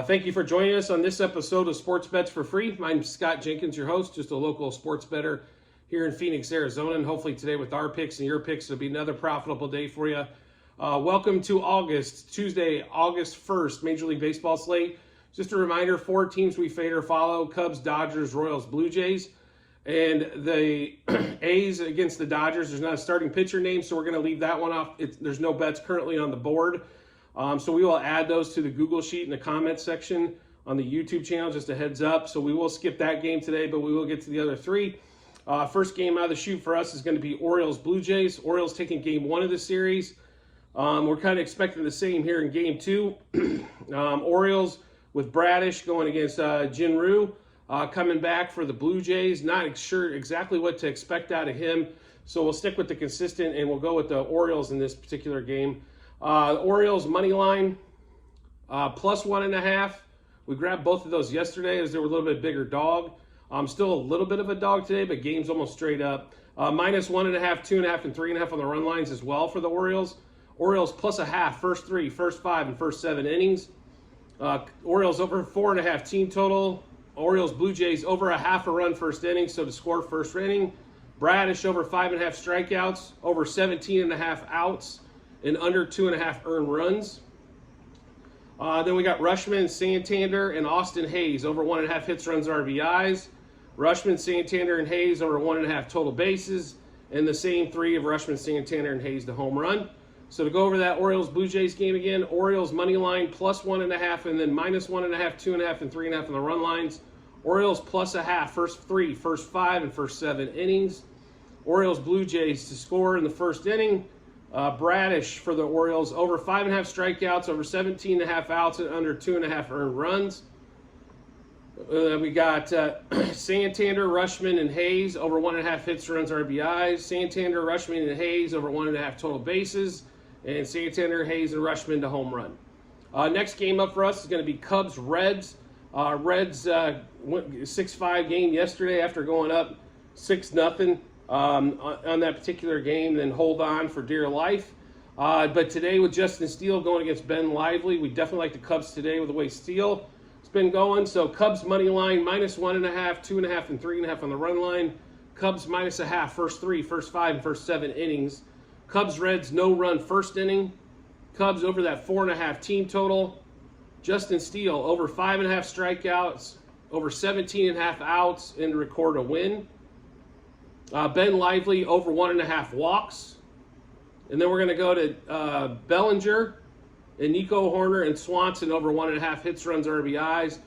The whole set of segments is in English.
Thank you for joining us on this episode of Sports Bets for Free. I'm Scott Jenkins, your host, just a local sports bettor here in Phoenix, Arizona. And hopefully today with our picks and your picks, it'll be another profitable day for you. Welcome to August, Tuesday, August 1st, Major League Baseball slate. Just a reminder, 4 teams we fade or follow: Cubs, Dodgers, Royals, Blue Jays. And the A's against the Dodgers, there's not a starting pitcher name, so we're going to leave that one off. There's no bets currently on the board. So we will add those to the Google Sheet in the comments section on the YouTube channel, just a heads up. So we will skip that game today, but we will get to the other 3. First game out of the chute for us is going to be Orioles, Blue Jays. Orioles taking game 1 of the series. We're kind of expecting the same here in game 2. Orioles with Bradish going against Jinru, coming back for the Blue Jays. Not sure exactly what to expect out of him. So we'll stick with the consistent and we'll go with the Orioles in this particular game. The Orioles money line, plus 1.5. We grabbed both of those yesterday as they were a little bit bigger dog. Still a little bit of a dog today, but game's almost straight up. Minus 1.5, 2.5, and 3.5 on the run lines as well for the Orioles. Orioles plus a half, first 3, first 5, and first 7 innings. Orioles over 4.5 team total. Orioles Blue Jays over a half a run first inning, so to score first inning. Bradish over 5.5 strikeouts, over 17.5 outs, and under 2.5 earned runs. Then we got Rutschman, Santander, and Austin Hayes over 1.5 hits, runs, RBIs. Rutschman, Santander, and Hayes over 1.5 total bases, and the same 3 of Rutschman, Santander, and Hayes to home run. So to go over that Orioles Blue Jays game again, Orioles money line plus 1.5, and then minus 1.5, 2.5, and 3.5 on the run lines. Orioles plus a half, first 3, first 5, and first 7 innings. Orioles Blue Jays to score in the first inning. Bradish for the Orioles over 5.5 strikeouts, over 17.5 outs, and under 2.5 earned runs. We got Santander, Rutschman, and Hayes over 1.5 hits, runs, RBIs. Santander, Rutschman, and Hayes over 1.5 total bases. And Santander, Hayes, and Rutschman to home run. Next game up for us is going to be Cubs, Reds. Reds went 6-5 game yesterday after going up 6-0 on that particular game, then hold on for dear life. But today with Justin Steele going against Ben Lively, we definitely like the Cubs today with the way Steele has been going. So Cubs money line minus 1.5, 2.5, and 3.5 on the run line. Cubs minus a half, first 3, first 5, and first 7 innings. Cubs Reds no run first inning. Cubs over that 4.5 team total. Justin Steele over 5.5 strikeouts, over 17.5 outs, and to record a win. Ben Lively over 1.5 walks. And then we're going to go to Bellinger and Nico Hoerner and Swanson over 1.5 hits, runs, RBIs.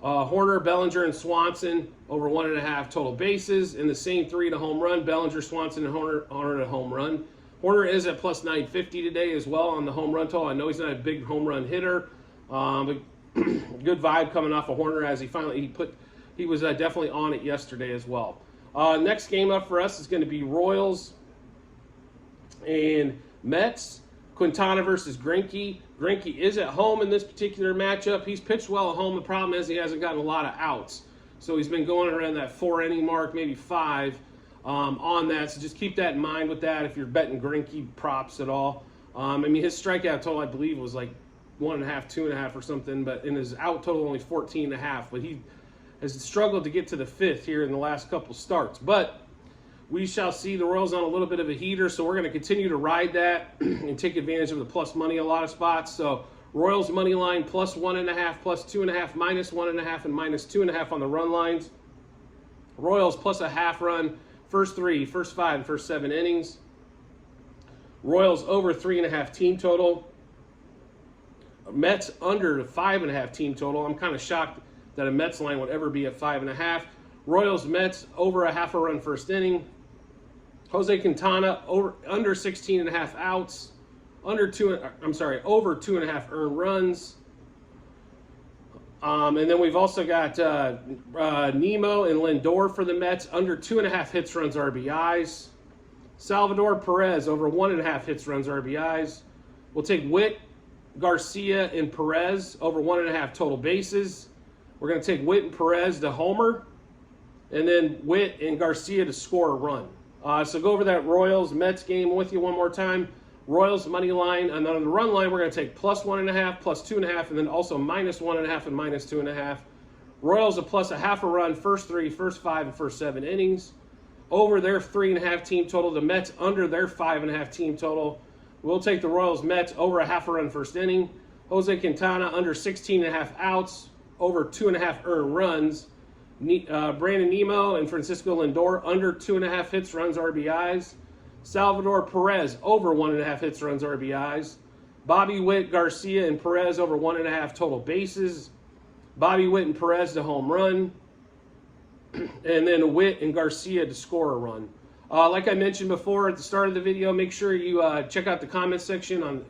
Hoerner, Bellinger, and Swanson over 1.5 total bases. And the same 3 to home run: Bellinger, Swanson, and Hoerner to home run. Hoerner is at plus 950 today as well on the home run total. I know he's not a big home run hitter, but good vibe coming off of Hoerner as he was definitely on it yesterday as well. Next game up for us is going to be Royals and Mets. Quintana versus Greinke. Greinke is at home in this particular matchup. He's pitched well at home. The problem is he hasn't gotten a lot of outs. So he's been going around that 4-inning mark, maybe 5 on that. So just keep that in mind with that if you're betting Greinke props at all. I mean, his strikeout total, I believe, was like 1.5, 2.5 or something. But in his out total, only 14.5. But he has struggled to get to the 5th here in the last couple starts. But we shall see. The Royals on a little bit of a heater, so we're going to continue to ride that and take advantage of the plus money a lot of spots. So Royals money line plus 1.5, plus 2.5, minus 1.5, and minus 2.5 on the run lines. Royals plus a half run, first 3, first 5, and first 7 innings. Royals over 3.5 team total. Mets under 5.5 team total. I'm kind of shocked that a Mets line would ever be at 5.5. Royals Mets over a half a run first inning. Jose Quintana under 16.5 outs, over 2.5 earned runs. And then we've also got Nemo and Lindor for the Mets under 2.5 hits, runs, RBIs. Salvador Perez over 1.5 hits, runs, RBIs. We'll take Witt, Garcia, and Perez over 1.5 total bases. We're going to take Witt and Perez to homer, and then Witt and Garcia to score a run. So go over that Royals-Mets game with you one more time. Royals money line, and then on the run line, we're going to take +1.5, +2.5, and then also -1.5 and -2.5. Royals a +0.5 run, first 3, first 5, and first 7 innings. Over their 3.5 team total. The Mets under their 5.5 team total. We'll take the Royals Mets over a 0.5 run first inning. Jose Quintana under 16.5 outs, over 2.5 earned runs. Brandon Nimmo and Francisco Lindor under 2.5 hits, runs, RBIs. Salvador Perez over 1.5 hits, runs, RBIs. Bobby Witt, Garcia, and Perez over 1.5 total bases. Bobby Witt and Perez to home run. And then Witt and Garcia to score a run. Like I mentioned before at the start of the video, make sure you check out the comments section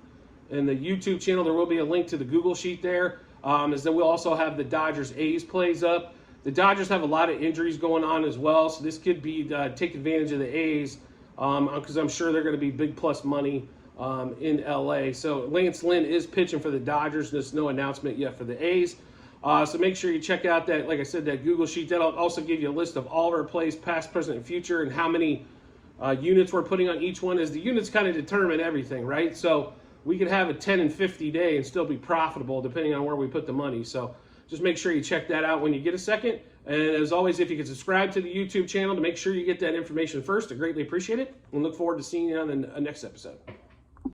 in the YouTube channel. There will be a link to the Google Sheet there. As then we'll also have the Dodgers A's plays up. The Dodgers have a lot of injuries going on as well, so this could be take advantage of the A's because I'm sure they're going to be big plus money in LA. So Lance Lynn is pitching for the Dodgers. There's no announcement yet for the A's. So make sure you check out that, like I said, that Google Sheet. That'll also give you a list of all of our plays, past, present, and future, and how many units we're putting on each one. As the units kind of determine everything, right? So we could have a 10 and 50 day and still be profitable depending on where we put the money. So just make sure you check that out when you get a second. And as always, if you could subscribe to the YouTube channel to make sure you get that information first, I greatly appreciate it. And look forward to seeing you on the next episode.